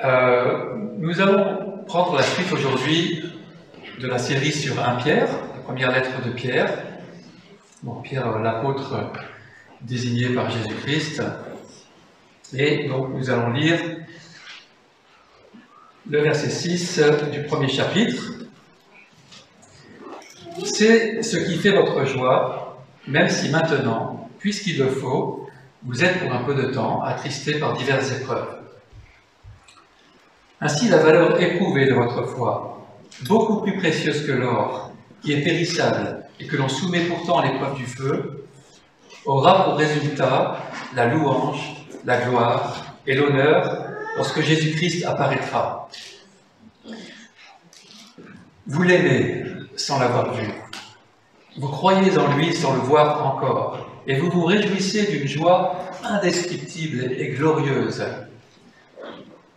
Nous allons prendre la suite aujourd'hui de la série sur 1 Pierre, la première lettre de Pierre. Donc Pierre, l'apôtre désigné par Jésus-Christ. Et donc nous allons lire le verset 6 du premier chapitre. C'est ce qui fait votre joie, même si maintenant, puisqu'il le faut, vous êtes pour un peu de temps attristés par diverses épreuves. Ainsi, la valeur éprouvée de votre foi, beaucoup plus précieuse que l'or, qui est périssable et que l'on soumet pourtant à l'épreuve du feu, aura pour résultat la louange, la gloire et l'honneur lorsque Jésus-Christ apparaîtra. Vous l'aimez sans l'avoir vu. Vous croyez en lui sans le voir encore. Et vous vous réjouissez d'une joie indescriptible et glorieuse.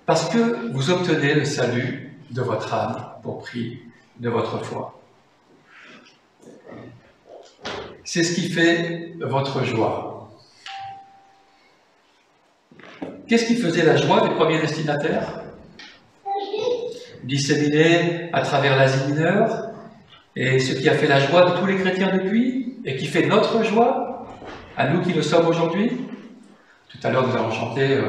Parce que vous obtenez le salut de votre âme pour prix de votre foi. C'est ce qui fait votre joie. Qu'est-ce qui faisait la joie des premiers destinataires? Disséminé à travers l'Asie mineure, et ce qui a fait la joie de tous les chrétiens depuis, et qui fait notre joie, à nous qui le sommes aujourd'hui. Tout à l'heure, nous avons chanté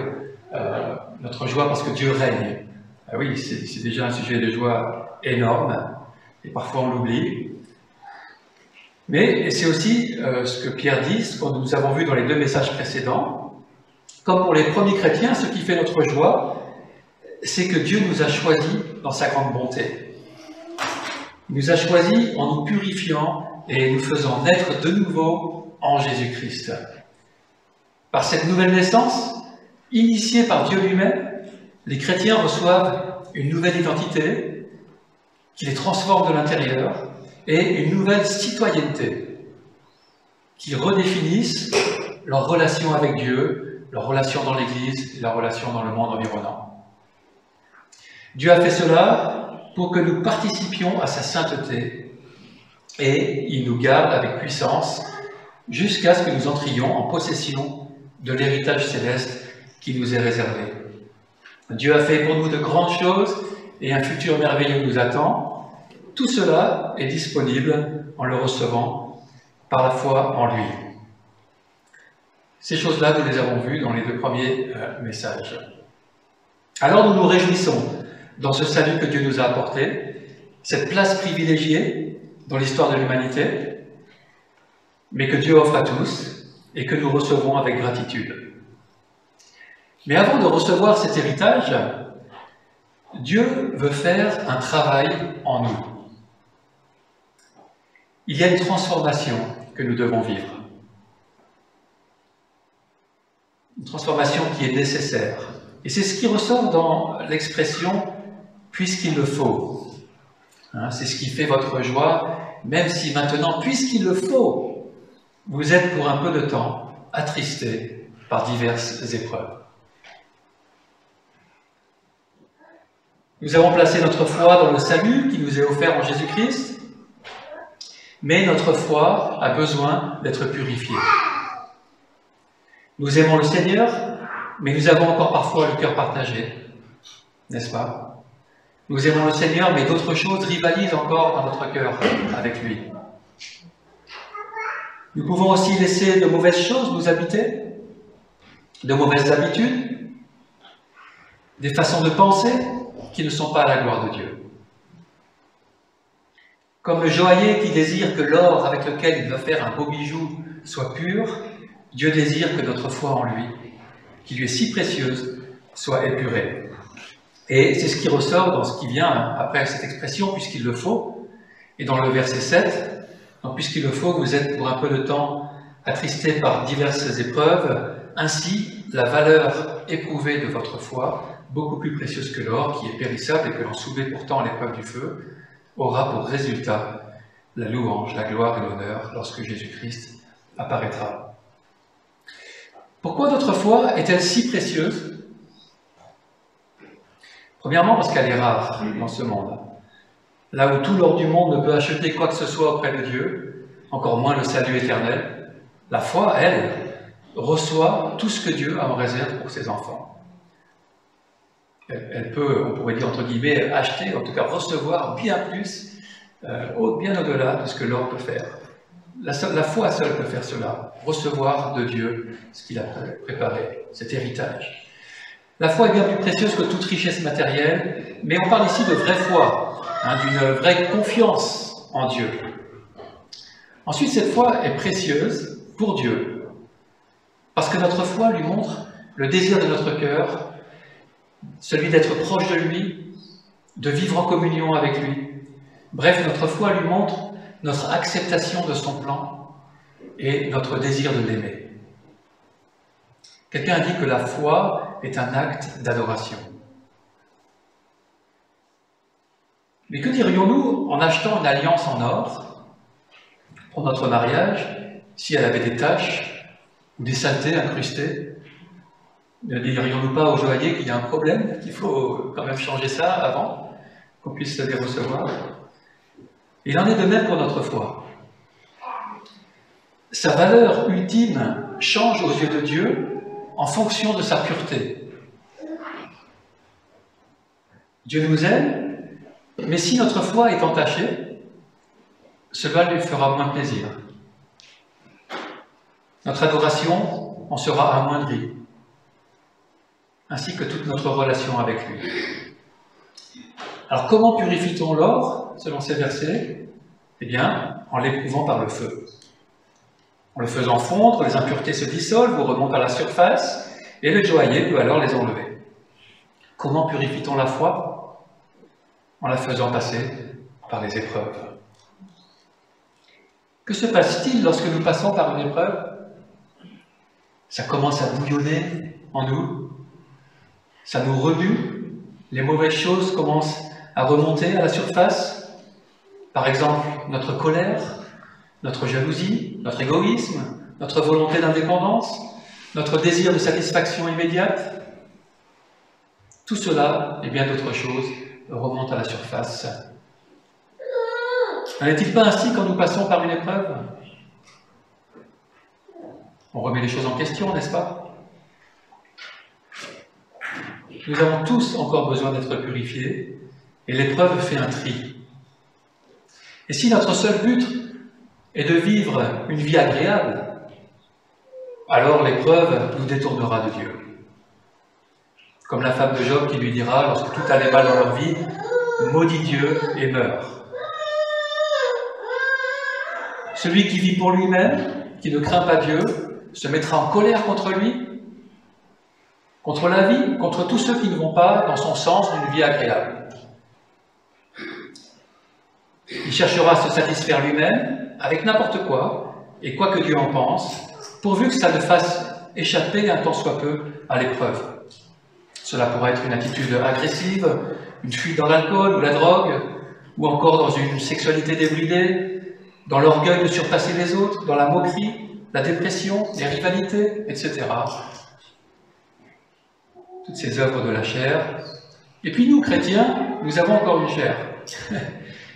notre joie parce que Dieu règne. Ah oui, c'est déjà un sujet de joie énorme, et parfois on l'oublie. Mais c'est aussi ce que Pierre dit, ce que nous avons vu dans les 2 messages précédents. Comme pour les premiers chrétiens, ce qui fait notre joie, c'est que Dieu nous a choisis dans sa grande bonté. Il nous a choisis en nous purifiant et nous faisant naître de nouveau en Jésus-Christ. Par cette nouvelle naissance, initiée par Dieu lui-même, les chrétiens reçoivent une nouvelle identité qui les transforme de l'intérieur et une nouvelle citoyenneté qui redéfinissent leur relation avec Dieu, leur relation dans l'Église et leur relation dans le monde environnant. Dieu a fait cela pour que nous participions à sa sainteté et il nous garde avec puissance jusqu'à ce que nous entrions en possession de l'héritage céleste qui nous est réservé. Dieu a fait pour nous de grandes choses et un futur merveilleux nous attend. Tout cela est disponible en le recevant par la foi en lui. Ces choses-là, nous les avons vues dans les 2 premiers messages. Alors nous nous réjouissons dans ce salut que Dieu nous a apporté, cette place privilégiée dans l'histoire de l'humanité, mais que Dieu offre à tous et que nous recevons avec gratitude. Mais avant de recevoir cet héritage, Dieu veut faire un travail en nous. Il y a une transformation que nous devons vivre. Une transformation qui est nécessaire. Et c'est ce qui ressort dans l'expression « puisqu'il le faut ». C'est ce qui fait votre joie, même si maintenant, puisqu'il le faut, vous êtes pour un peu de temps attristés par diverses épreuves. Nous avons placé notre foi dans le salut qui nous est offert en Jésus-Christ, mais notre foi a besoin d'être purifiée. Nous aimons le Seigneur, mais nous avons encore parfois le cœur partagé, n'est-ce pas? Nous aimons le Seigneur, mais d'autres choses rivalisent encore dans notre cœur avec lui. Nous pouvons aussi laisser de mauvaises choses nous habiter, de mauvaises habitudes, des façons de penser qui ne sont pas à la gloire de Dieu. Comme le joaillier qui désire que l'or avec lequel il va faire un beau bijou soit pur, Dieu désire que notre foi en lui, qui lui est si précieuse, soit épurée. Et c'est ce qui ressort dans ce qui vient après cette expression, puisqu'il le faut. Et dans le verset 7, donc, puisqu'il le faut, vous êtes pour un peu de temps attristés par diverses épreuves, ainsi la valeur éprouvée de votre foi, beaucoup plus précieuse que l'or, qui est périssable et que l'on soumet pourtant à l'épreuve du feu, aura pour résultat la louange, la gloire et l'honneur lorsque Jésus-Christ apparaîtra. Pourquoi notre foi est-elle si précieuse? Premièrement, parce qu'elle est rare dans ce monde. Là où tout l'or du monde ne peut acheter quoi que ce soit auprès de Dieu, encore moins le salut éternel, la foi, elle, reçoit tout ce que Dieu a en réserve pour ses enfants. Elle peut, on pourrait dire entre guillemets, acheter, en tout cas recevoir bien plus, bien au-delà de ce que l'or peut faire. La foi seule peut faire cela, recevoir de Dieu ce qu'il a préparé, cet héritage. La foi est bien plus précieuse que toute richesse matérielle, mais on parle ici de vraie foi, d'une vraie confiance en Dieu. Ensuite, cette foi est précieuse pour Dieu, parce que notre foi lui montre le désir de notre cœur, celui d'être proche de lui, de vivre en communion avec lui. Bref, notre foi lui montre notre acceptation de son plan et notre désir de l'aimer. Quelqu'un a dit que la foi est un acte d'adoration. Mais que dirions-nous en achetant une alliance en or pour notre mariage si elle avait des taches ou des saletés incrustées? Ne dirions-nous pas au joaillier qu'il y a un problème, qu'il faut quand même changer ça avant qu'on puisse les recevoir? Il en est de même pour notre foi. Sa valeur ultime change aux yeux de Dieu en fonction de sa pureté. Dieu nous aime, mais si notre foi est entachée, cela lui fera moins plaisir. Notre adoration en sera amoindrie, ainsi que toute notre relation avec lui. Alors comment purifie-t-on l'or, selon ces versets? Eh bien, en l'éprouvant par le feu. En le faisant fondre, les impuretés se dissolvent ou remontent à la surface, et le joaillier peut alors les enlever. Comment purifie-t-on la foi? En la faisant passer par les épreuves. Que se passe-t-il lorsque nous passons par une épreuve? Ça commence à bouillonner en nous, ça nous remue, les mauvaises choses commencent à remonter à la surface. Par exemple, notre colère, notre jalousie, notre égoïsme, notre volonté d'indépendance, notre désir de satisfaction immédiate. Tout cela et bien d'autres choses remontent à la surface. N'en est-il pas ainsi quand nous passons par une épreuve? On remet les choses en question, n'est-ce pas? Nous avons tous encore besoin d'être purifiés, et l'épreuve fait un tri. Et si notre seul but est de vivre une vie agréable, alors l'épreuve nous détournera de Dieu. Comme la femme de Job qui lui dira, lorsque tout allait mal dans leur vie, « Maudit Dieu et meurt ». Celui qui vit pour lui-même, qui ne craint pas Dieu, se mettra en colère contre lui, contre la vie, contre tous ceux qui ne vont pas dans son sens d'une vie agréable. Il cherchera à se satisfaire lui-même avec n'importe quoi, et quoi que Dieu en pense, pourvu que ça ne fasse échapper un tant soit peu à l'épreuve. Cela pourrait être une attitude agressive, une fuite dans l'alcool ou la drogue, ou encore dans une sexualité débridée, dans l'orgueil de surpasser les autres, dans la moquerie, la dépression, les rivalités, etc. Toutes ces œuvres de la chair. Et puis nous, chrétiens, nous avons encore une chair.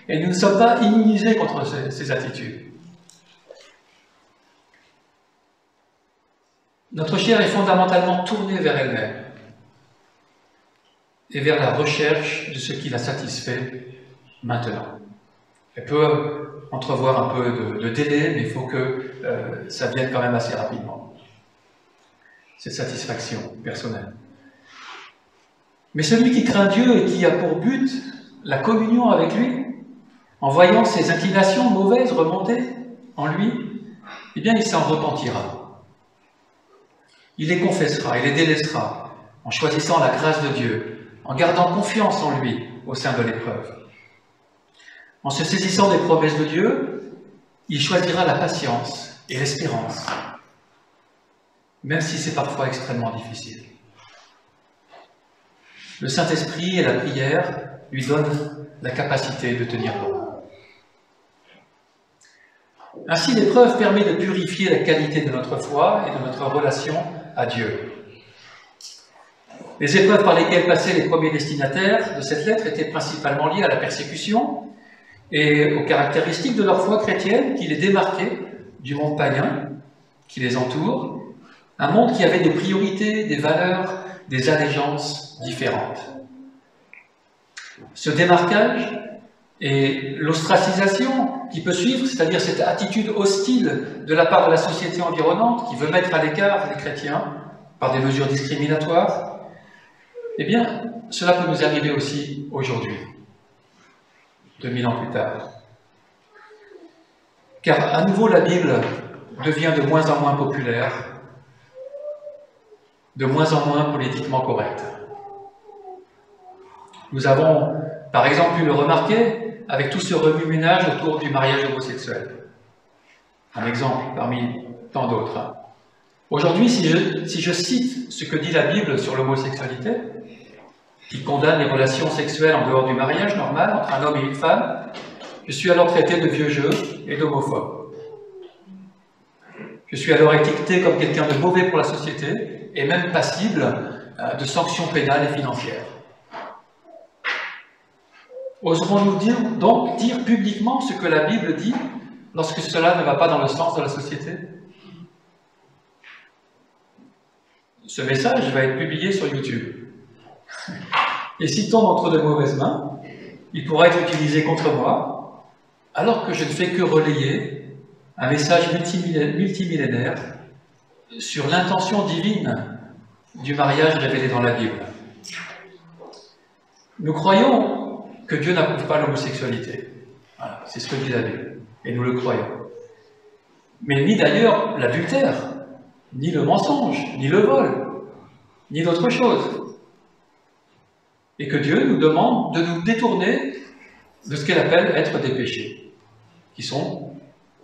Et nous ne sommes pas immunisés contre ces attitudes. Notre chair est fondamentalement tournée vers elle-même et vers la recherche de ce qui la satisfait maintenant. Elle peut entrevoir un peu de délai, mais il faut que ça vienne quand même assez rapidement. Cette satisfaction personnelle. Mais celui qui craint Dieu et qui a pour but la communion avec lui, en voyant ses inclinations mauvaises remonter en lui, eh bien il s'en repentira. Il les confessera, il les délaissera, en choisissant la grâce de Dieu, en gardant confiance en lui au sein de l'épreuve. En se saisissant des promesses de Dieu, il choisira la patience et l'espérance, même si c'est parfois extrêmement difficile. Le Saint-Esprit et la prière lui donnent la capacité de tenir bon. Ainsi, l'épreuve permet de purifier la qualité de notre foi et de notre relation à Dieu. Les épreuves par lesquelles passaient les premiers destinataires de cette lettre étaient principalement liées à la persécution et aux caractéristiques de leur foi chrétienne qui les démarquaient du monde païen qui les entoure, un monde qui avait des priorités, des valeurs, des allégeances différentes. Ce démarquage et l'ostracisation qui peut suivre, c'est-à-dire cette attitude hostile de la part de la société environnante qui veut mettre à l'écart les chrétiens par des mesures discriminatoires, eh bien, cela peut nous arriver aussi aujourd'hui, 2000 ans plus tard. Car à nouveau, la Bible devient de moins en moins populaire, de moins en moins politiquement correcte. Nous avons, par exemple, pu le remarquer avec tout ce remue-ménage autour du mariage homosexuel. Un exemple parmi tant d'autres. Aujourd'hui, si je cite ce que dit la Bible sur l'homosexualité, qui condamne les relations sexuelles en dehors du mariage normal entre un homme et une femme, je suis alors traité de vieux jeu et d'homophobe. Je suis alors étiqueté comme quelqu'un de mauvais pour la société et même passible de sanctions pénales et financières. Oserons-nous donc dire publiquement ce que la Bible dit lorsque cela ne va pas dans le sens de la société? Ce message va être publié sur YouTube. Et s'il tombe entre de mauvaises mains, il pourra être utilisé contre moi, alors que je ne fais que relayer un message multimillénaire sur l'intention divine du mariage révélé dans la Bible. Nous croyons que Dieu n'approuve pas l'homosexualité. Voilà, c'est ce que dit la Bible, et nous le croyons. Mais ni d'ailleurs l'adultère, ni le mensonge, ni le vol, ni d'autres choses. Et que Dieu nous demande de nous détourner de ce qu'elle appelle être des péchés, qui sont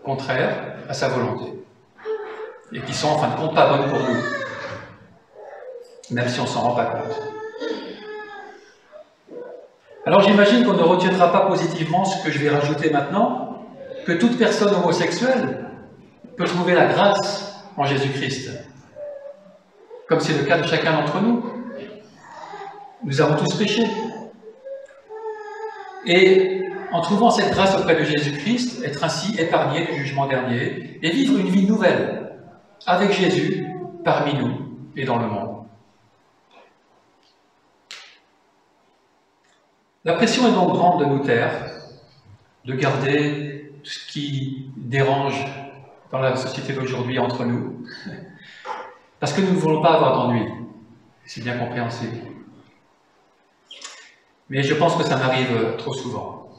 contraires à sa volonté, et qui sont en fin de compte pas bonnes pour nous, même si on ne s'en rend pas compte. Alors j'imagine qu'on ne retiendra pas positivement ce que je vais rajouter maintenant, que toute personne homosexuelle peut trouver la grâce en Jésus-Christ, comme c'est le cas de chacun d'entre nous. Nous avons tous péché. Et en trouvant cette grâce auprès de Jésus-Christ, être ainsi épargné du jugement dernier et vivre une vie nouvelle avec Jésus parmi nous et dans le monde. La pression est donc grande de nous taire, de garder tout ce qui dérange dans la société d'aujourd'hui entre nous, parce que nous ne voulons pas avoir d'ennui. C'est bien compréhensible. Mais je pense que ça m'arrive trop souvent.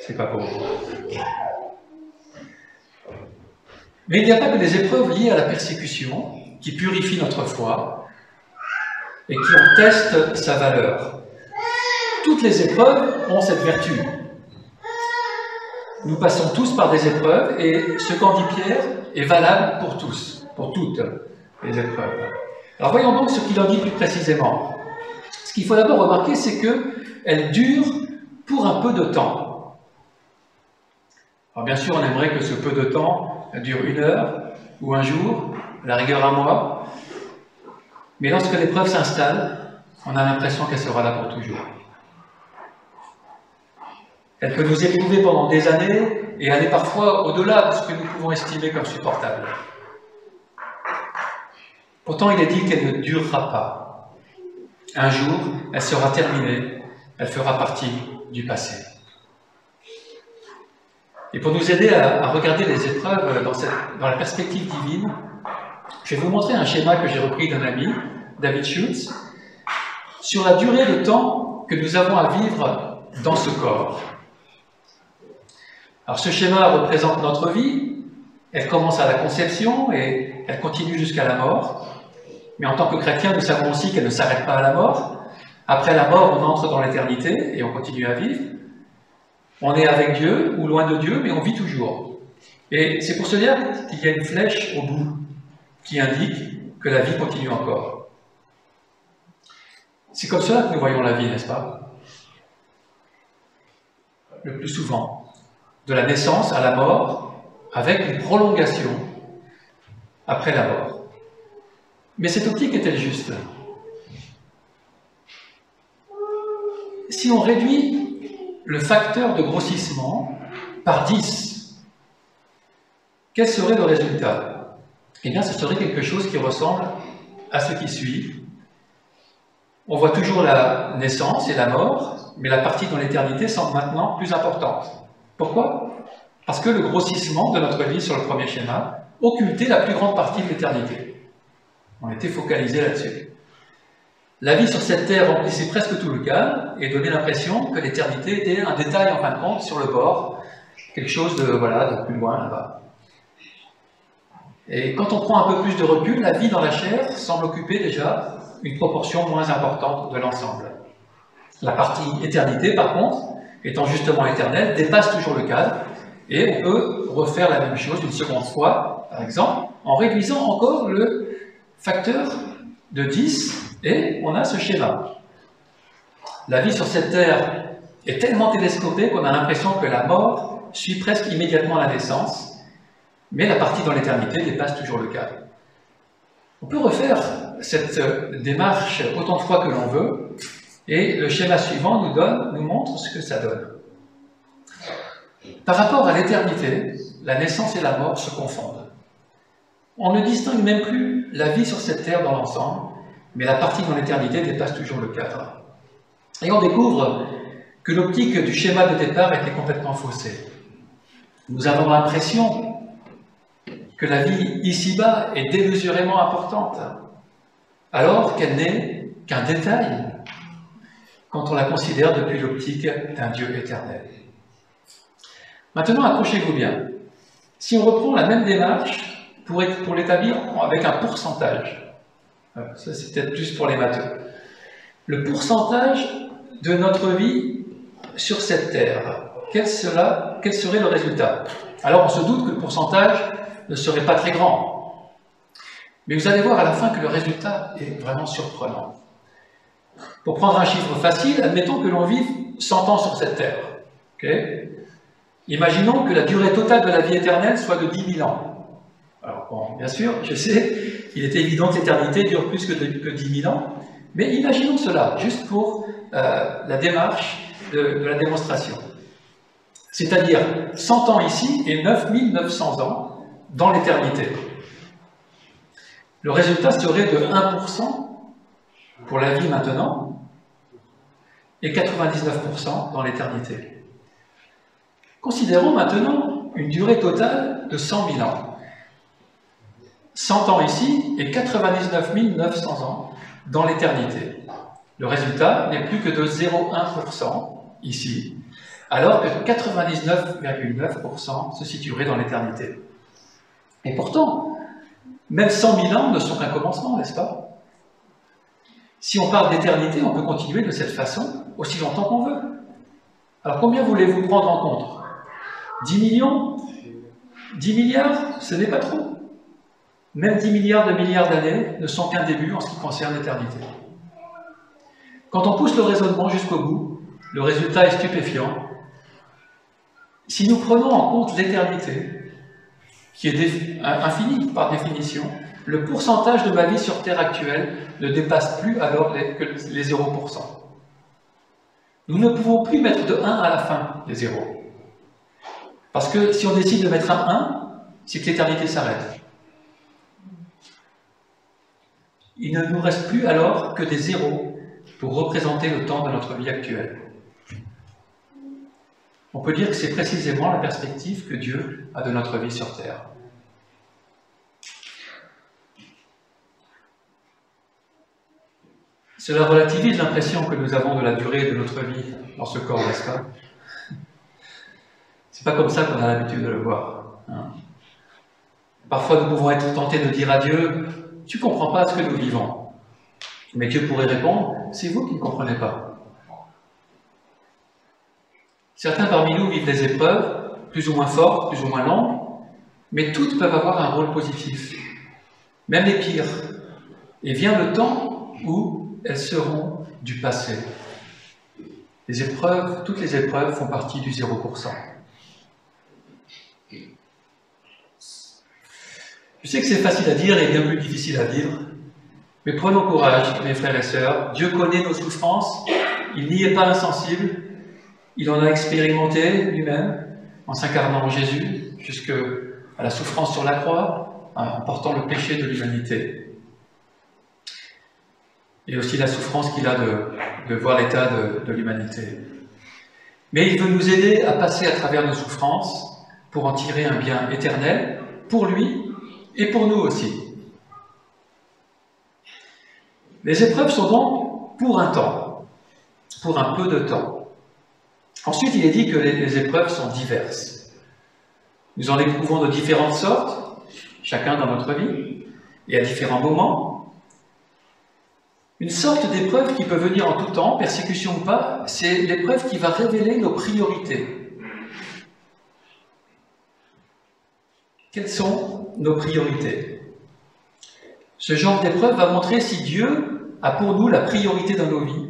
C'est pas pour vous. Mais il n'y a pas que des épreuves liées à la persécution qui purifient notre foi et qui en testent sa valeur. Toutes les épreuves ont cette vertu. Nous passons tous par des épreuves et ce qu'en dit Pierre est valable pour tous, pour toutes les épreuves. Alors voyons donc ce qu'il en dit plus précisément. Ce qu'il faut d'abord remarquer, c'est qu'elle dure pour un peu de temps. Alors bien sûr, on aimerait que ce peu de temps dure 1 heure ou un jour, à la rigueur 1 mois. Mais lorsque l'épreuve s'installe, on a l'impression qu'elle sera là pour toujours. Elle peut nous éprouver pendant des années et aller parfois au-delà de ce que nous pouvons estimer comme supportable. Pourtant, il est dit qu'elle ne durera pas. Un jour, elle sera terminée, elle fera partie du passé. Et pour nous aider à regarder les épreuves dans la perspective divine, je vais vous montrer un schéma que j'ai repris d'un ami, David Schultz, sur la durée de temps que nous avons à vivre dans ce corps. Alors ce schéma représente notre vie, elle commence à la conception et elle continue jusqu'à la mort. Mais en tant que chrétien, nous savons aussi qu'elle ne s'arrête pas à la mort. Après la mort, on entre dans l'éternité et on continue à vivre. On est avec Dieu ou loin de Dieu, mais on vit toujours. Et c'est pour cela qu'il y a une flèche au bout qui indique que la vie continue encore. C'est comme cela que nous voyons la vie, n'est-ce pas? Le plus souvent. De la naissance à la mort, avec une prolongation après la mort. Mais cette optique est-elle juste? Si on réduit le facteur de grossissement par 10, quel serait le résultat? Eh bien, ce serait quelque chose qui ressemble à ce qui suit. On voit toujours la naissance et la mort, mais la partie dans l'éternité semble maintenant plus importante. Pourquoi? Parce que le grossissement de notre vie sur le premier schéma occultait la plus grande partie de l'éternité. On était focalisé là-dessus. La vie sur cette terre remplissait presque tout le cadre et donnait l'impression que l'éternité était un détail en fin de compte sur le bord, quelque chose de, voilà, de plus loin là-bas. Et quand on prend un peu plus de recul, la vie dans la chair semble occuper déjà une proportion moins importante de l'ensemble. La partie éternité, par contre, étant justement éternelle, dépasse toujours le cadre, et on peut refaire la même chose une seconde fois, par exemple, en réduisant encore le facteur de 10, et on a ce schéma. La vie sur cette terre est tellement télescopée qu'on a l'impression que la mort suit presque immédiatement la naissance, mais la partie dans l'éternité dépasse toujours le cadre. On peut refaire cette démarche autant de fois que l'on veut, et le schéma suivant nous montre ce que ça donne. Par rapport à l'éternité, la naissance et la mort se confondent. On ne distingue même plus la vie sur cette terre dans l'ensemble, mais la partie dans l'éternité dépasse toujours le cadre. Et on découvre que l'optique du schéma de départ était complètement faussée. Nous avons l'impression que la vie ici-bas est démesurément importante, alors qu'elle n'est qu'un détail quand on la considère depuis l'optique d'un Dieu éternel. Maintenant, accrochez-vous bien. Si on reprend la même démarche pour l'établir avec un pourcentage, ça c'est peut-être plus pour les matheux, le pourcentage de notre vie sur cette terre, quel serait le résultat? Alors on se doute que le pourcentage ne serait pas très grand, mais vous allez voir à la fin que le résultat est vraiment surprenant. Pour prendre un chiffre facile, admettons que l'on vive 100 ans sur cette terre. Okay? Imaginons que la durée totale de la vie éternelle soit de 10 000 ans. Alors bon, bien sûr, je sais, il est évident que l'éternité dure plus que 10 000 ans, mais imaginons cela, juste pour la démarche de la démonstration. C'est-à-dire 100 ans ici et 9 900 ans dans l'éternité. Le résultat serait de 1% pour la vie maintenant et 99% dans l'éternité. Considérons maintenant une durée totale de 100 000 ans. 100 ans ici et 99 900 ans dans l'éternité. Le résultat n'est plus que de 0,1% ici, alors que 99,9% se situerait dans l'éternité. Et pourtant, même 100 000 ans ne sont qu'un commencement, n'est-ce pas? Si on parle d'éternité, on peut continuer de cette façon aussi longtemps qu'on veut. Alors combien voulez-vous prendre en compte? 10 millions? 10 milliards? Ce n'est pas trop. Même 10 milliards d'années ne sont qu'un début en ce qui concerne l'éternité. Quand on pousse le raisonnement jusqu'au bout, le résultat est stupéfiant. Si nous prenons en compte l'éternité, qui est infinie par définition, le pourcentage de ma vie sur Terre actuelle ne dépasse plus alors que les 0%. Nous ne pouvons plus mettre de 1 à la fin des 0. Parce que si on décide de mettre un 1, c'est que l'éternité s'arrête. Il ne nous reste plus alors que des zéros pour représenter le temps de notre vie actuelle. On peut dire que c'est précisément la perspective que Dieu a de notre vie sur Terre. Cela relativise l'impression que nous avons de la durée de notre vie dans ce corps, n'est-ce pas? C'est pas comme ça qu'on a l'habitude de le voir. Hein. Parfois, nous pouvons être tentés de dire à Dieu, « Tu ne comprends pas ce que nous vivons. » Mais Dieu pourrait répondre, « C'est vous qui ne comprenez pas. » Certains parmi nous vivent des épreuves, plus ou moins fortes, plus ou moins longues, mais toutes peuvent avoir un rôle positif, même les pires. Et vient le temps où elles seront du passé. Les épreuves, toutes les épreuves font partie du 0%. Je sais que c'est facile à dire et bien plus difficile à vivre, mais prenons courage, mes frères et sœurs. Dieu connaît nos souffrances, il n'y est pas insensible, il en a expérimenté lui-même en s'incarnant en Jésus, jusqu'à la souffrance sur la croix, en portant le péché de l'humanité. Et aussi la souffrance qu'il a de voir l'état de l'humanité. Mais il veut nous aider à passer à travers nos souffrances pour en tirer un bien éternel pour lui et pour nous aussi. Les épreuves sont donc pour un temps, pour un peu de temps. Ensuite, il est dit que les épreuves sont diverses. Nous en éprouvons de différentes sortes, chacun dans notre vie, et à différents moments. Une sorte d'épreuve qui peut venir en tout temps, persécution ou pas, c'est l'épreuve qui va révéler nos priorités. Quelles sont nos priorités? Ce genre d'épreuve va montrer si Dieu a pour nous la priorité dans nos vies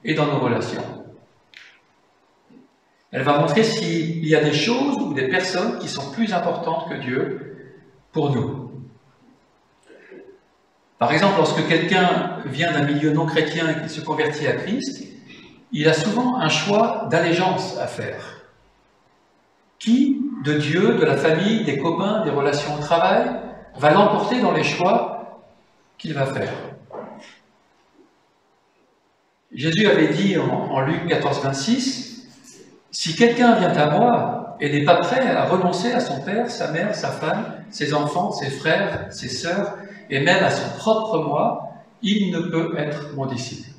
et dans nos relations. Elle va montrer s'il y a des choses ou des personnes qui sont plus importantes que Dieu pour nous. Par exemple, lorsque quelqu'un vient d'un milieu non chrétien et qu'il se convertit à Christ, il a souvent un choix d'allégeance à faire. Qui, de Dieu, de la famille, des copains, des relations au travail, va l'emporter dans les choix qu'il va faire? Jésus avait dit en Luc 14, 26, « Si quelqu'un vient à moi et n'est pas prêt à renoncer à son père, sa mère, sa femme, ses enfants, ses frères, ses sœurs, et même à son propre moi, il ne peut être mon disciple. »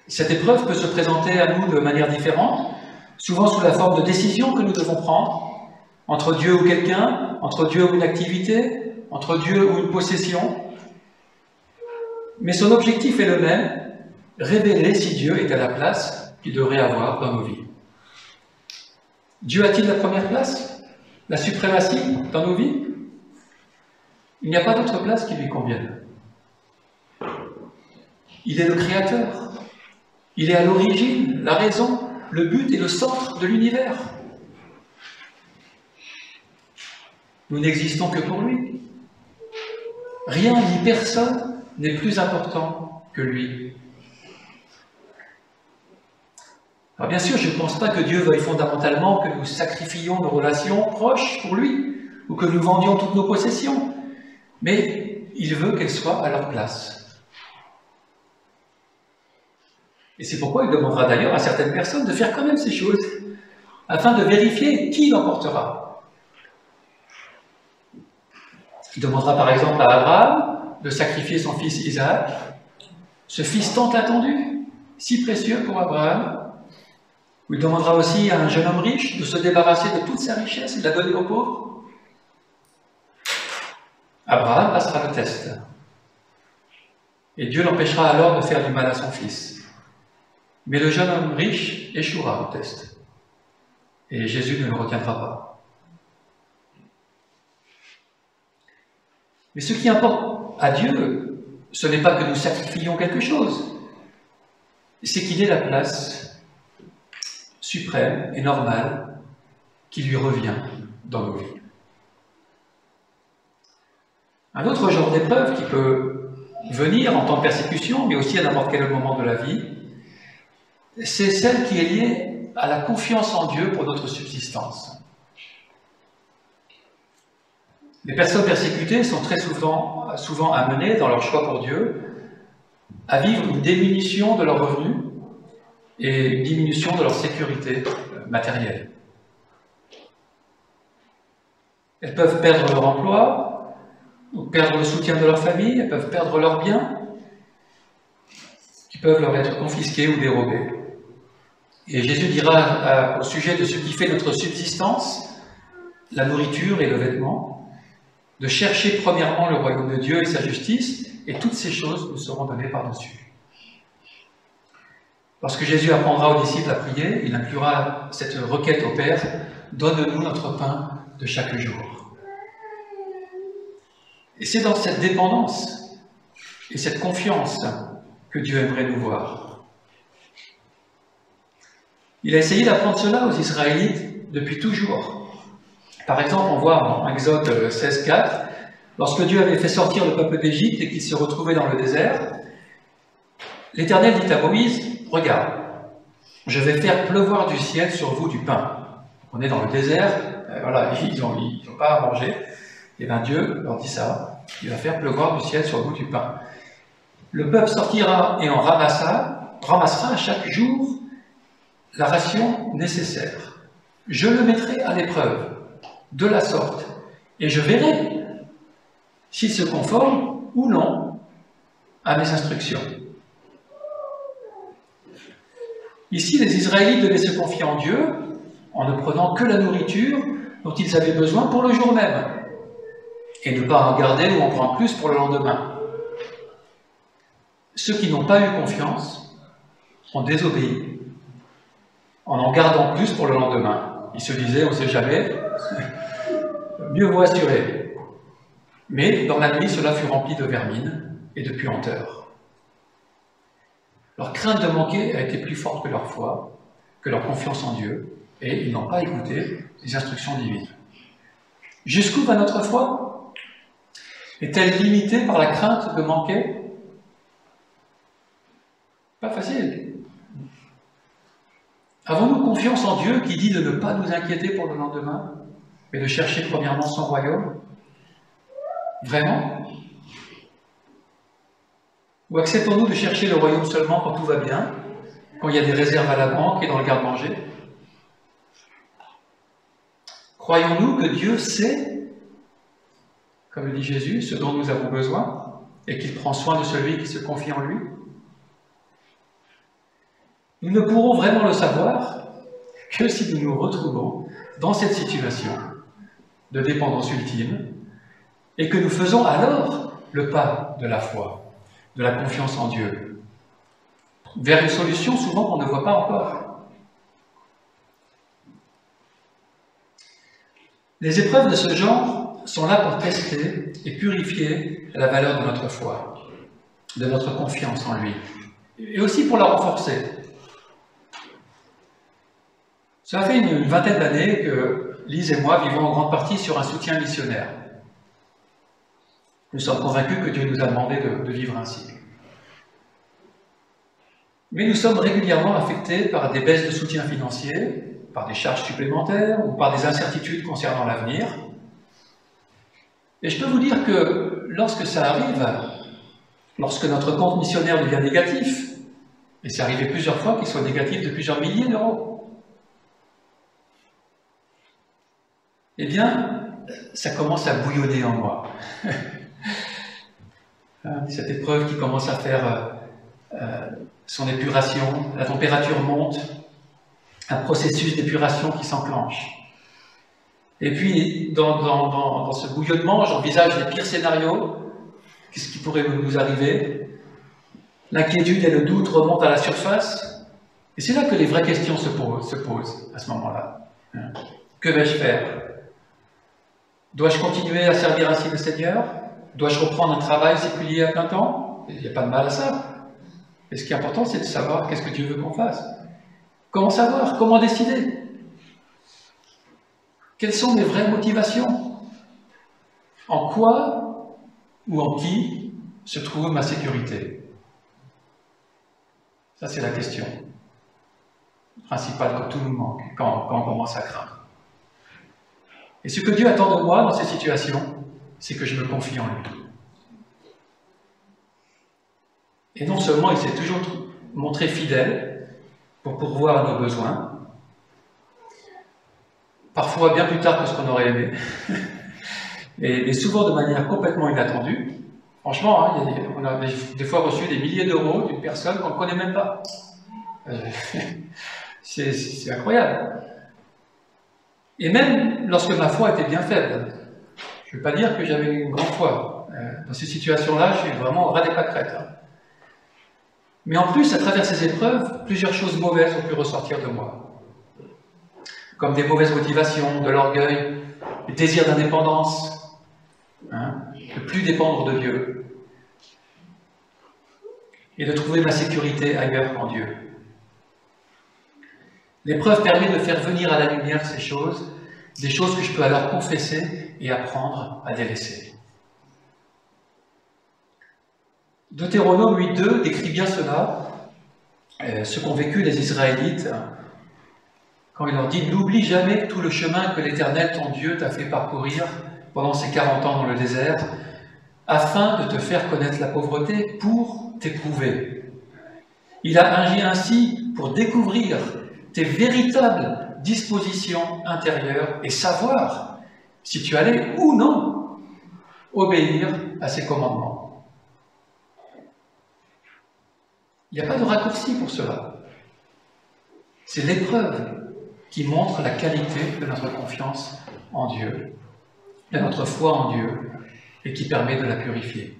Cette épreuve peut se présenter à nous de manière différente, souvent sous la forme de décisions que nous devons prendre, entre Dieu ou quelqu'un, entre Dieu ou une activité, entre Dieu ou une possession. Mais son objectif est le même, révéler si Dieu est à la place qu'il devrait avoir dans nos vies. Dieu a-t-il la première place? La suprématie dans nos vies? Il n'y a pas d'autre place qui lui convienne. Il est le Créateur. Il est à l'origine, la raison, le but et le centre de l'univers. Nous n'existons que pour lui. Rien ni personne n'est plus important que lui. Alors bien sûr, je ne pense pas que Dieu veuille fondamentalement que nous sacrifions nos relations proches pour lui, ou que nous vendions toutes nos possessions, mais il veut qu'elles soient à leur place. Et c'est pourquoi il demandera d'ailleurs à certaines personnes de faire quand même ces choses, afin de vérifier qui l'emportera. Il demandera par exemple à Abraham de sacrifier son fils Isaac, ce fils tant attendu, si précieux pour Abraham. Ou il demandera aussi à un jeune homme riche de se débarrasser de toute sa richesse et de la donner aux pauvres. Abraham passera le test. Et Dieu l'empêchera alors de faire du mal à son fils. Mais le jeune homme riche échouera au test. Et Jésus ne le retiendra pas. Mais ce qui importe à Dieu, ce n'est pas que nous sacrifions quelque chose, c'est qu'il ait la place suprême et normale qui lui revient dans nos vies. Un autre genre d'épreuve qui peut venir en temps de persécution, mais aussi à n'importe quel moment de la vie, c'est celle qui est liée à la confiance en Dieu pour notre subsistance. Les personnes persécutées sont très souvent amenées, dans leur choix pour Dieu, à vivre une diminution de leurs revenus et une diminution de leur sécurité matérielle. Elles peuvent perdre leur emploi, ou perdre le soutien de leur famille, elles peuvent perdre leurs biens, qui peuvent leur être confisqués ou dérobés. Et Jésus dira au sujet de ce qui fait notre subsistance, la nourriture et le vêtement, de chercher premièrement le royaume de Dieu et sa justice, et toutes ces choses nous seront données par-dessus. Lorsque Jésus apprendra aux disciples à prier, il inclura cette requête au Père, « Donne-nous notre pain de chaque jour ». Et c'est dans cette dépendance et cette confiance que Dieu aimerait nous voir. Il a essayé d'apprendre cela aux Israélites depuis toujours. Par exemple, on voit en Exode 16,4, lorsque Dieu avait fait sortir le peuple d'Égypte et qu'il se retrouvait dans le désert, l'Éternel dit à Moïse, « Regarde, je vais faire pleuvoir du ciel sur vous du pain. » On est dans le désert, voilà, ils n'ont pas à manger. Et bien Dieu leur dit ça, il va faire pleuvoir du ciel sur vous du pain. Le peuple sortira et en ramassera chaque jour la ration nécessaire. Je le mettrai à l'épreuve de la sorte, et je verrai s'il se conforme ou non à mes instructions. Ici, les Israélites devaient se confier en Dieu en ne prenant que la nourriture dont ils avaient besoin pour le jour même, et ne pas en garder ou en prendre plus pour le lendemain. Ceux qui n'ont pas eu confiance ont désobéi en gardant plus pour le lendemain. Ils se disaient, on ne sait jamais, mieux vaut assurer. Mais dans la nuit, cela fut rempli de vermine et de puanteur. Leur crainte de manquer a été plus forte que leur foi, que leur confiance en Dieu, et ils n'ont pas écouté les instructions divines. Jusqu'où va notre foi? Est-elle limitée par la crainte de manquer? Pas facile. Avons-nous confiance en Dieu qui dit de ne pas nous inquiéter pour le lendemain, mais de chercher premièrement son royaume? Vraiment? Ou acceptons-nous de chercher le royaume seulement quand tout va bien, quand il y a des réserves à la banque et dans le garde-manger? Croyons-nous que Dieu sait, comme le dit Jésus, ce dont nous avons besoin, et qu'il prend soin de celui qui se confie en lui? Nous ne pourrons vraiment le savoir que si nous nous retrouvons dans cette situation de dépendance ultime et que nous faisons alors le pas de la foi, de la confiance en Dieu, vers une solution souvent qu'on ne voit pas encore. Les épreuves de ce genre sont là pour tester et purifier la valeur de notre foi, de notre confiance en lui, et aussi pour la renforcer. Ça fait une vingtaine d'années que Lise et moi vivons en grande partie sur un soutien missionnaire. Nous sommes convaincus que Dieu nous a demandé de vivre ainsi. Mais nous sommes régulièrement affectés par des baisses de soutien financier, par des charges supplémentaires ou par des incertitudes concernant l'avenir. Et je peux vous dire que lorsque ça arrive, lorsque notre compte missionnaire devient négatif, et c'est arrivé plusieurs fois qu'il soit négatif de plusieurs milliers d'euros, eh bien, ça commence à bouillonner en moi. Cette épreuve qui commence à faire son épuration, la température monte, un processus d'épuration qui s'enclenche. Et puis, dans ce bouillonnement, j'envisage les pires scénarios. Qu'est-ce qui pourrait nous arriver? L'inquiétude et le doute remontent à la surface. Et c'est là que les vraies questions se posent à ce moment-là. Que vais-je faire? Dois-je continuer à servir ainsi le Seigneur? Dois-je reprendre un travail séculier à plein temps? Il n'y a pas de mal à ça. Et ce qui est important, c'est de savoir qu'est-ce que Dieu veut qu'on fasse. Comment savoir? Comment décider? Quelles sont mes vraies motivations? En quoi ou en qui se trouve ma sécurité? Ça, c'est la question principale quand tout nous manque, quand on commence à craindre. Et ce que Dieu attend de moi dans ces situations, c'est que je me confie en lui. Et non seulement il s'est toujours montré fidèle pour pourvoir à nos besoins, parfois bien plus tard que ce qu'on aurait aimé, et souvent de manière complètement inattendue. Franchement, on a des fois reçu des milliers d'euros d'une personne qu'on ne connaît même pas. C'est incroyable. Et même lorsque ma foi était bien faible, je ne veux pas dire que j'avais une grande foi. Dans ces situations-là, je suis vraiment au ras des pâquerettes. Mais en plus, à travers ces épreuves, plusieurs choses mauvaises ont pu ressortir de moi. Comme des mauvaises motivations, de l'orgueil, le désir d'indépendance, de plus dépendre de Dieu, et de trouver ma sécurité ailleurs qu'en Dieu. L'épreuve permet de faire venir à la lumière ces choses, des choses que je peux alors confesser et apprendre à délaisser. Deutéronome 8.2 décrit bien cela, ce qu'ont vécu les Israélites, quand il leur dit « N'oublie jamais tout le chemin que l'Éternel, ton Dieu, t'a fait parcourir pendant ces 40 ans dans le désert, afin de te faire connaître la pauvreté pour t'éprouver. Il a agi ainsi pour découvrir tes véritables dispositions intérieures et savoir si tu allais ou non obéir à ses commandements. Il n'y a pas de raccourci pour cela. C'est l'épreuve qui montre la qualité de notre confiance en Dieu, de notre foi en Dieu, et qui permet de la purifier.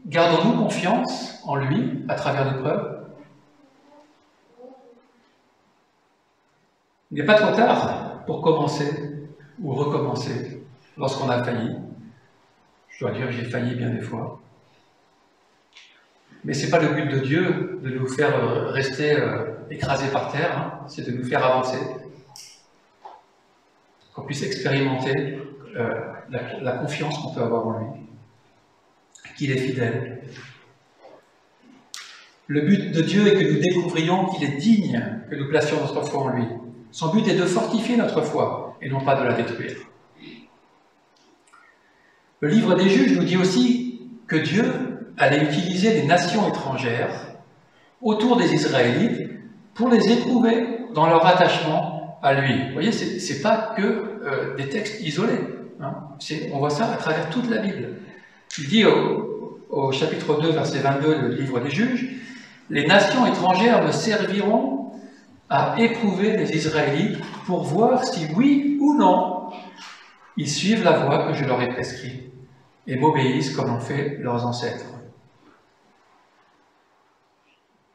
Gardons-nous confiance en lui à travers l'épreuve? Il n'est pas trop tard pour commencer ou recommencer lorsqu'on a failli. Je dois dire que j'ai failli bien des fois. Mais ce n'est pas le but de Dieu de nous faire rester écrasés par terre, hein. C'est de nous faire avancer, qu'on puisse expérimenter la confiance qu'on peut avoir en lui, qu'il est fidèle. Le but de Dieu est que nous découvrions qu'il est digne que nous placions notre foi en lui. Son but est de fortifier notre foi et non pas de la détruire. Le livre des Juges nous dit aussi que Dieu allait utiliser les nations étrangères autour des Israélites pour les éprouver dans leur attachement à lui. Vous voyez, ce n'est pas que des textes isolés. Hein. On voit ça à travers toute la Bible. Il dit au chapitre 2, verset 22 du livre des Juges, « Les nations étrangères me serviront à éprouver les Israélites pour voir si oui ou non ils suivent la voie que je leur ai prescrite et m'obéissent comme l'ont fait leurs ancêtres. »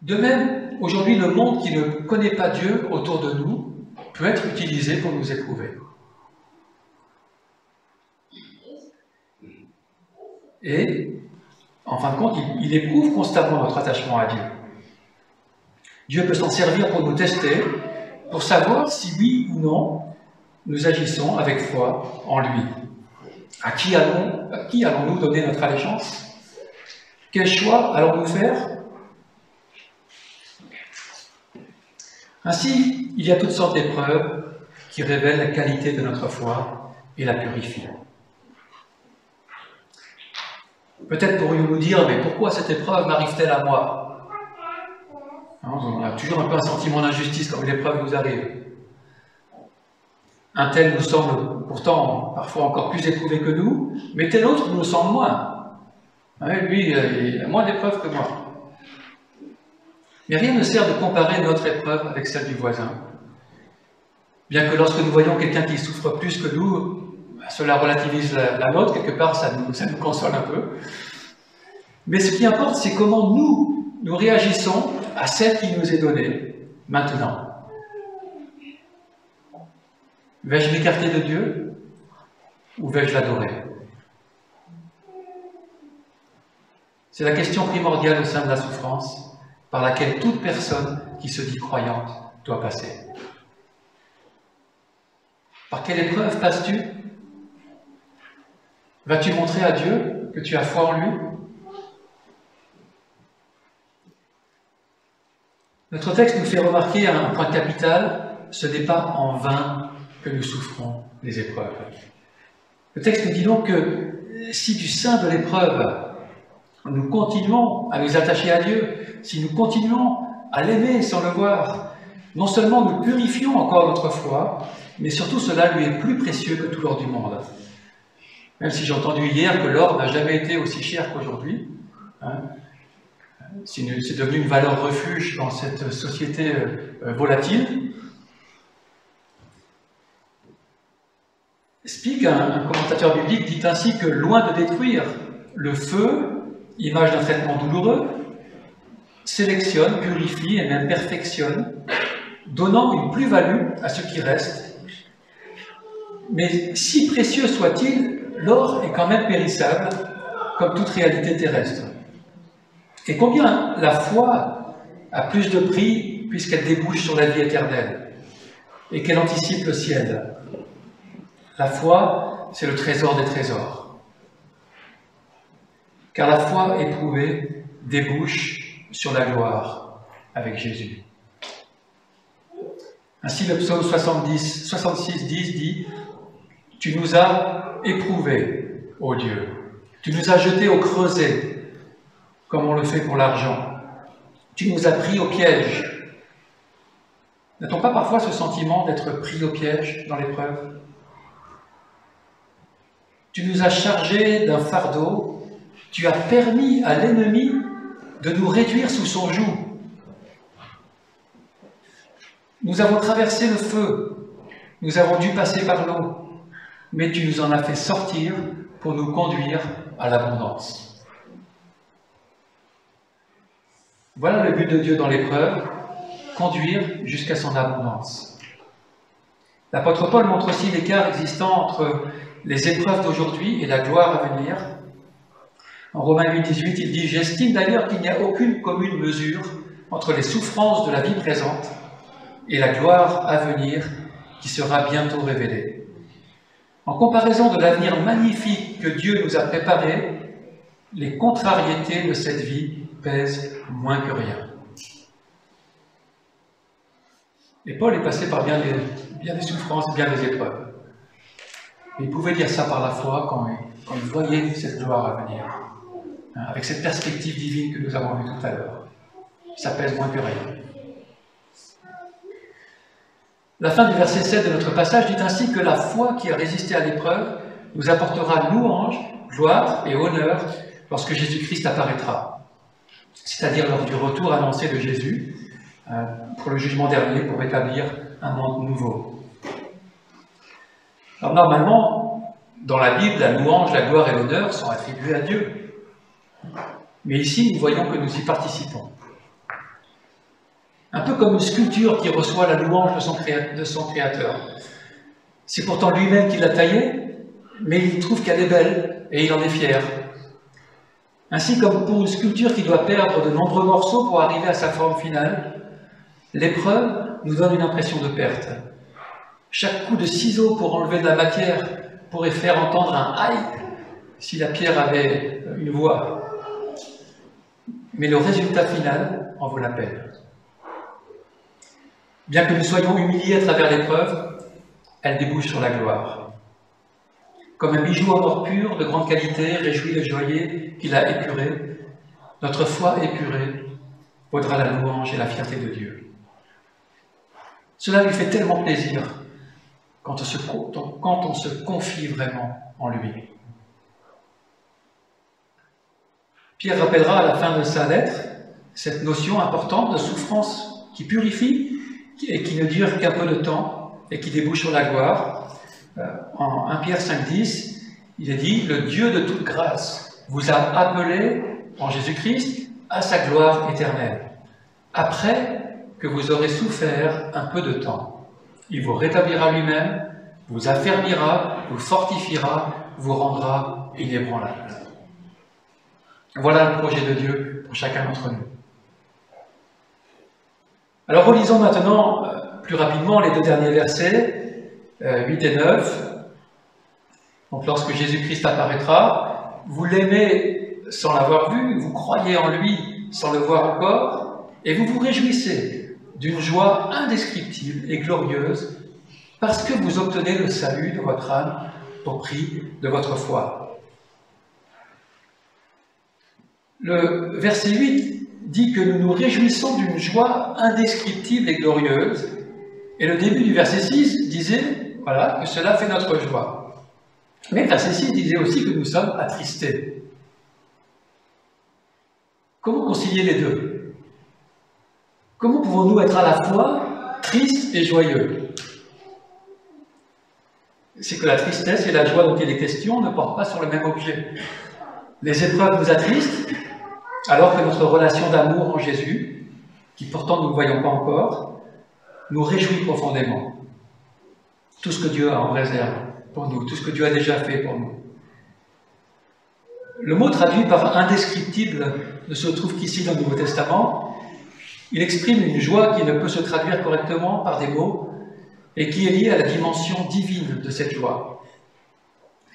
De même, aujourd'hui, le monde qui ne connaît pas Dieu autour de nous peut être utilisé pour nous éprouver. Et, en fin de compte, il éprouve constamment notre attachement à Dieu. Dieu peut s'en servir pour nous tester, pour savoir si oui ou non nous agissons avec foi en lui. À qui allons-nous donner notre allégeance? Quel choix allons-nous faire? Ainsi, il y a toutes sortes d'épreuves qui révèlent la qualité de notre foi et la purifient. Peut-être pourrions-nous dire, mais pourquoi cette épreuve m'arrive-t-elle à moi? On a toujours un peu un sentiment d'injustice quand une épreuve nous arrive. Un tel nous semble pourtant parfois encore plus éprouvé que nous, mais tel autre nous semble moins. Lui, il a moins d'épreuves que moi. Mais rien ne sert de comparer notre épreuve avec celle du voisin. Bien que lorsque nous voyons quelqu'un qui souffre plus que nous, cela relativise la nôtre, quelque part ça nous console un peu. Mais ce qui importe, c'est comment nous réagissons à celle qui nous est donnée, maintenant. Vais-je m'écarter de Dieu ou vais-je l'adorer? C'est la question primordiale au sein de la souffrance par laquelle toute personne qui se dit croyante doit passer. Par quelle épreuve passes-tu? Vas-tu montrer à Dieu que tu as foi en lui? Notre texte nous fait remarquer un point capital, ce n'est pas en vain que nous souffrons les épreuves. Le texte nous dit donc que si du sein de l'épreuve, nous continuons à nous attacher à Dieu, si nous continuons à l'aimer sans le voir, non seulement nous purifions encore notre foi, mais surtout cela lui est plus précieux que tout l'or du monde. Même si j'ai entendu hier que l'or n'a jamais été aussi cher qu'aujourd'hui, hein, c'est devenu une valeur refuge dans cette société volatile. Spig, un commentateur biblique, dit ainsi que loin de détruire, le feu, image d'un traitement douloureux, sélectionne, purifie et même perfectionne, donnant une plus-value à ce qui reste. Mais si précieux soit-il, l'or est quand même périssable, comme toute réalité terrestre. Et combien la foi a plus de prix puisqu'elle débouche sur la vie éternelle et qu'elle anticipe le ciel. La foi, c'est le trésor des trésors. Car la foi éprouvée débouche sur la gloire avec Jésus. Ainsi le psaume 66 dit « Tu nous as éprouvés, ô Dieu, tu nous as jetés au creuset, comme on le fait pour l'argent. Tu nous as pris au piège. N'a-t-on pas parfois ce sentiment d'être pris au piège dans l'épreuve? Tu nous as chargés d'un fardeau, tu as permis à l'ennemi de nous réduire sous son joug. Nous avons traversé le feu, nous avons dû passer par l'eau, mais tu nous en as fait sortir pour nous conduire à l'abondance. Voilà le but de Dieu dans l'épreuve, conduire jusqu'à son abondance. L'apôtre Paul montre aussi l'écart existant entre les épreuves d'aujourd'hui et la gloire à venir. En Romains 8,18, il dit « J'estime d'ailleurs qu'il n'y a aucune commune mesure entre les souffrances de la vie présente et la gloire à venir qui sera bientôt révélée. En comparaison de l'avenir magnifique que Dieu nous a préparé, les contrariétés de cette vie pèsent moins que rien. » Et Paul est passé par bien des souffrances, bien des épreuves. Et il pouvait dire ça par la foi quand il voyait cette gloire à venir, avec cette perspective divine que nous avons vue tout à l'heure. Ça pèse moins que rien. La fin du verset 7 de notre passage dit ainsi que la foi qui a résisté à l'épreuve nous apportera louange, gloire et honneur lorsque Jésus-Christ apparaîtra, c'est-à-dire lors du retour annoncé de Jésus pour le jugement dernier, pour établir un monde nouveau. Alors normalement, dans la Bible, la louange, la gloire et l'honneur sont attribués à Dieu. Mais ici, nous voyons que nous y participons. Un peu comme une sculpture qui reçoit la louange de son créateur. C'est pourtant lui-même qui l'a taillée, mais il trouve qu'elle est belle et il en est fier. Ainsi comme pour une sculpture qui doit perdre de nombreux morceaux pour arriver à sa forme finale, l'épreuve nous donne une impression de perte. Chaque coup de ciseau pour enlever de la matière pourrait faire entendre un « aïe » si la pierre avait une voix. Mais le résultat final en vaut la peine. Bien que nous soyons humiliés à travers l'épreuve, elle débouche sur la gloire. Comme un bijou en or pur, de grande qualité, réjouit le joaillier qui l'a épuré, notre foi épurée vaudra la louange et la fierté de Dieu. Cela lui fait tellement plaisir quand on se confie vraiment en lui. Pierre rappellera à la fin de sa lettre cette notion importante de souffrance qui purifie et qui ne dure qu'un peu de temps et qui débouche sur la gloire. En 1 Pierre 5,10, il est dit « Le Dieu de toute grâce vous a appelé en Jésus-Christ à sa gloire éternelle, après que vous aurez souffert un peu de temps. Il vous rétablira lui-même, vous affermira, vous fortifiera, vous rendra inébranlable. » Voilà le projet de Dieu pour chacun d'entre nous. Alors relisons maintenant plus rapidement les deux derniers versets, 8 et 9. Donc lorsque Jésus-Christ apparaîtra, vous l'aimez sans l'avoir vu, vous croyez en lui sans le voir encore, et vous vous réjouissez d'une joie indescriptible et glorieuse parce que vous obtenez le salut de votre âme au prix de votre foi. Le verset 8 dit que nous nous réjouissons d'une joie indescriptible et glorieuse, et le début du verset 6 disait, voilà, que cela fait notre joie. Mais le verset 6 disait aussi que nous sommes attristés. Comment concilier les deux? Comment pouvons-nous être à la fois tristes et joyeux? C'est que la tristesse et la joie dont il est question ne portent pas sur le même objet. Les épreuves nous attristent, alors que notre relation d'amour en Jésus, qui pourtant nous ne voyons pas encore, nous réjouit profondément. Tout ce que Dieu a en réserve pour nous, tout ce que Dieu a déjà fait pour nous. Le mot traduit par indescriptible ne se trouve qu'ici dans le Nouveau Testament. Il exprime une joie qui ne peut se traduire correctement par des mots et qui est liée à la dimension divine de cette joie.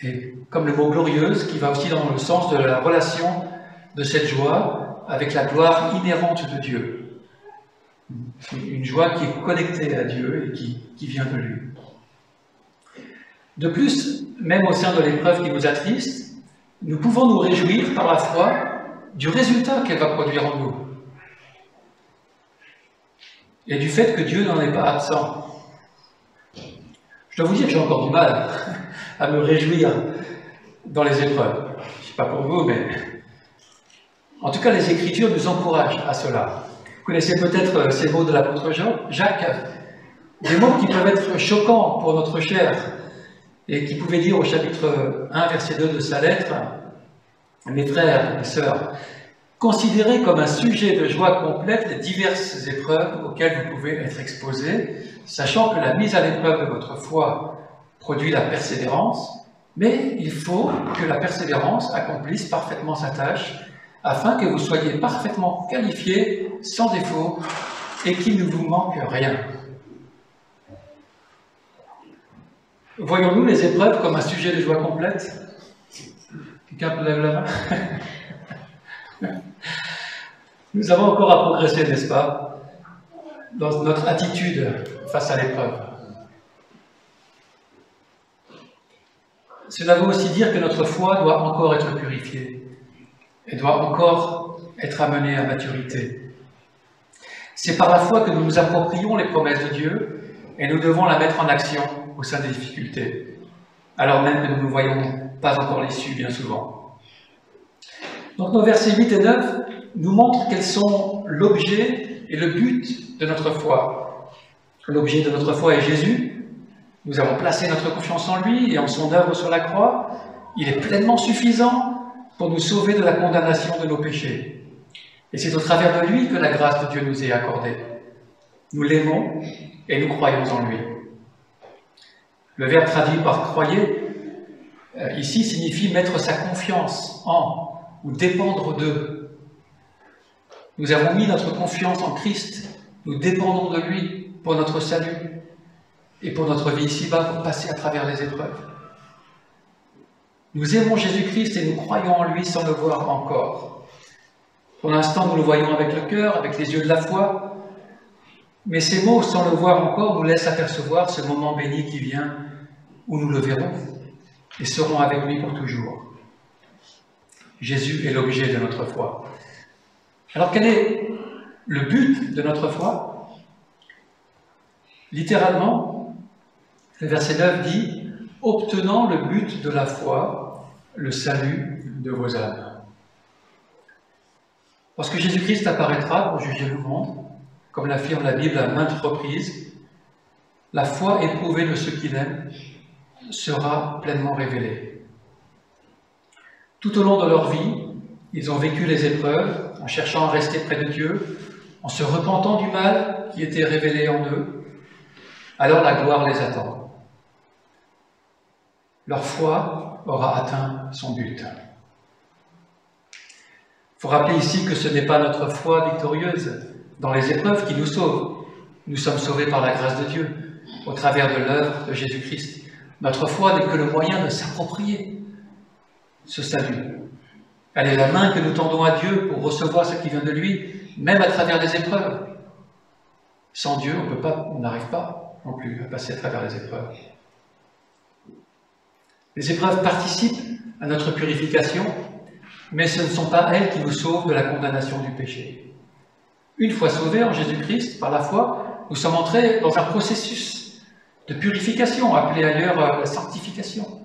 Et comme le mot glorieuse, qui va aussi dans le sens de la relation de cette joie avec la gloire inhérente de Dieu. Une joie qui est connectée à Dieu et qui vient de lui. De plus, même au sein de l'épreuve qui nous attriste, nous pouvons nous réjouir par la foi du résultat qu'elle va produire en nous. Et du fait que Dieu n'en est pas absent. Je dois vous dire que j'ai encore du mal à me réjouir dans les épreuves. Je ne sais pas pour vous, mais en tout cas, les Écritures nous encouragent à cela. Vous connaissez peut-être ces mots de l'apôtre Jacques, des mots qui peuvent être choquants pour notre chair, et qui pouvaient dire au chapitre 1, verset 2 de sa lettre, « Mes frères et sœurs, considérez comme un sujet de joie complète les diverses épreuves auxquelles vous pouvez être exposés, sachant que la mise à l'épreuve de votre foi produit la persévérance, mais il faut que la persévérance accomplisse parfaitement sa tâche, afin que vous soyez parfaitement qualifiés, sans défaut, et qu'il ne vous manque rien. » Voyons-nous les épreuves comme un sujet de joie complète? Quelqu'un peut lever la main? Nous avons encore à progresser, n'est-ce pas, dans notre attitude face à l'épreuve. Cela veut aussi dire que notre foi doit encore être purifiée et doit encore être amenée à maturité. C'est par la foi que nous nous approprions les promesses de Dieu et nous devons la mettre en action au sein des difficultés, alors même que nous ne voyons pas encore l'issue bien souvent. Donc nos versets 8 et 9 nous montrent quels sont l'objet et le but de notre foi. L'objet de notre foi est Jésus. Nous avons placé notre confiance en lui et en son œuvre sur la croix. Il est pleinement suffisant pour nous sauver de la condamnation de nos péchés. Et c'est au travers de lui que la grâce de Dieu nous est accordée. Nous l'aimons et nous croyons en lui. Le verbe traduit par « croyer » ici signifie mettre sa confiance en ou dépendre de. Nous avons mis notre confiance en Christ, nous dépendons de lui pour notre salut et pour notre vie ici-bas, pour passer à travers les épreuves. Nous aimons Jésus-Christ et nous croyons en lui sans le voir encore. Pour l'instant, nous le voyons avec le cœur, avec les yeux de la foi, mais ces mots, sans le voir encore, nous laissent apercevoir ce moment béni qui vient, où nous le verrons et serons avec lui pour toujours. Jésus est l'objet de notre foi. Alors quel est le but de notre foi? Littéralement, le verset 9 dit « Obtenant le but de la foi, le salut de vos âmes ». Lorsque Jésus-Christ apparaîtra pour juger le monde, comme l'affirme la Bible à maintes reprises, la foi éprouvée de ceux qui l'aiment sera pleinement révélée. Tout au long de leur vie, ils ont vécu les épreuves en cherchant à rester près de Dieu, en se repentant du mal qui était révélé en eux. Alors la gloire les attend. Leur foi aura atteint son but. Il faut rappeler ici que ce n'est pas notre foi victorieuse dans les épreuves qui nous sauve. Nous sommes sauvés par la grâce de Dieu, au travers de l'œuvre de Jésus-Christ. Notre foi n'est que le moyen de s'approprier ce salut. Elle est la main que nous tendons à Dieu pour recevoir ce qui vient de lui, même à travers les épreuves. Sans Dieu, on n'arrive pas non plus à passer à travers les épreuves. Les épreuves participent à notre purification, mais ce ne sont pas elles qui nous sauvent de la condamnation du péché. Une fois sauvés en Jésus-Christ, par la foi, nous sommes entrés dans un processus de purification, appelé ailleurs la sanctification.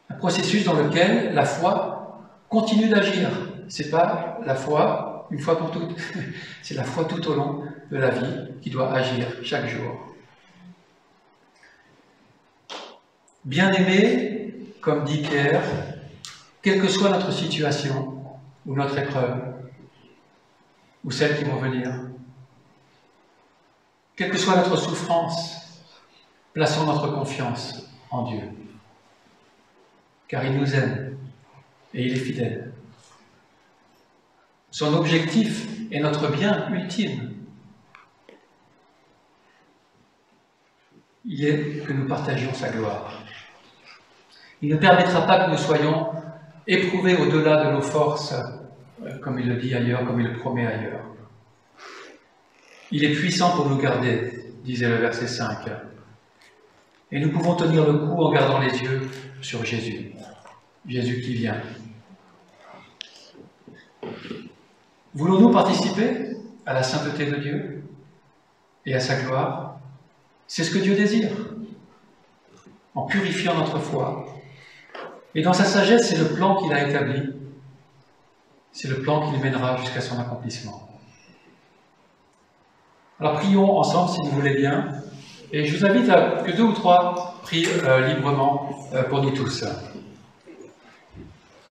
Un processus dans lequel la foi continue d'agir. Ce n'est pas la foi une fois pour toutes, c'est la foi tout au long de la vie qui doit agir chaque jour. Bien-aimés, comme dit Pierre, quelle que soit notre situation ou notre épreuve, ou celles qui vont venir, quelle que soit notre souffrance, plaçons notre confiance en Dieu, car il nous aime et il est fidèle. Son objectif est notre bien ultime. Il est que nous partagions sa gloire. Il ne permettra pas que nous soyons éprouvés au-delà de nos forces, comme il le dit ailleurs, comme il le promet ailleurs. Il est puissant pour nous garder, disait le verset 5. Et nous pouvons tenir le coup en gardant les yeux sur Jésus. Jésus qui vient. Voulons-nous participer à la sainteté de Dieu et à sa gloire? C'est ce que Dieu désire, en purifiant notre foi. Et dans sa sagesse, c'est le plan qu'il a établi. C'est le plan qui le mènera jusqu'à son accomplissement. Alors prions ensemble, si vous voulez bien. Et je vous invite à que 2 ou 3 prient librement pour nous tous.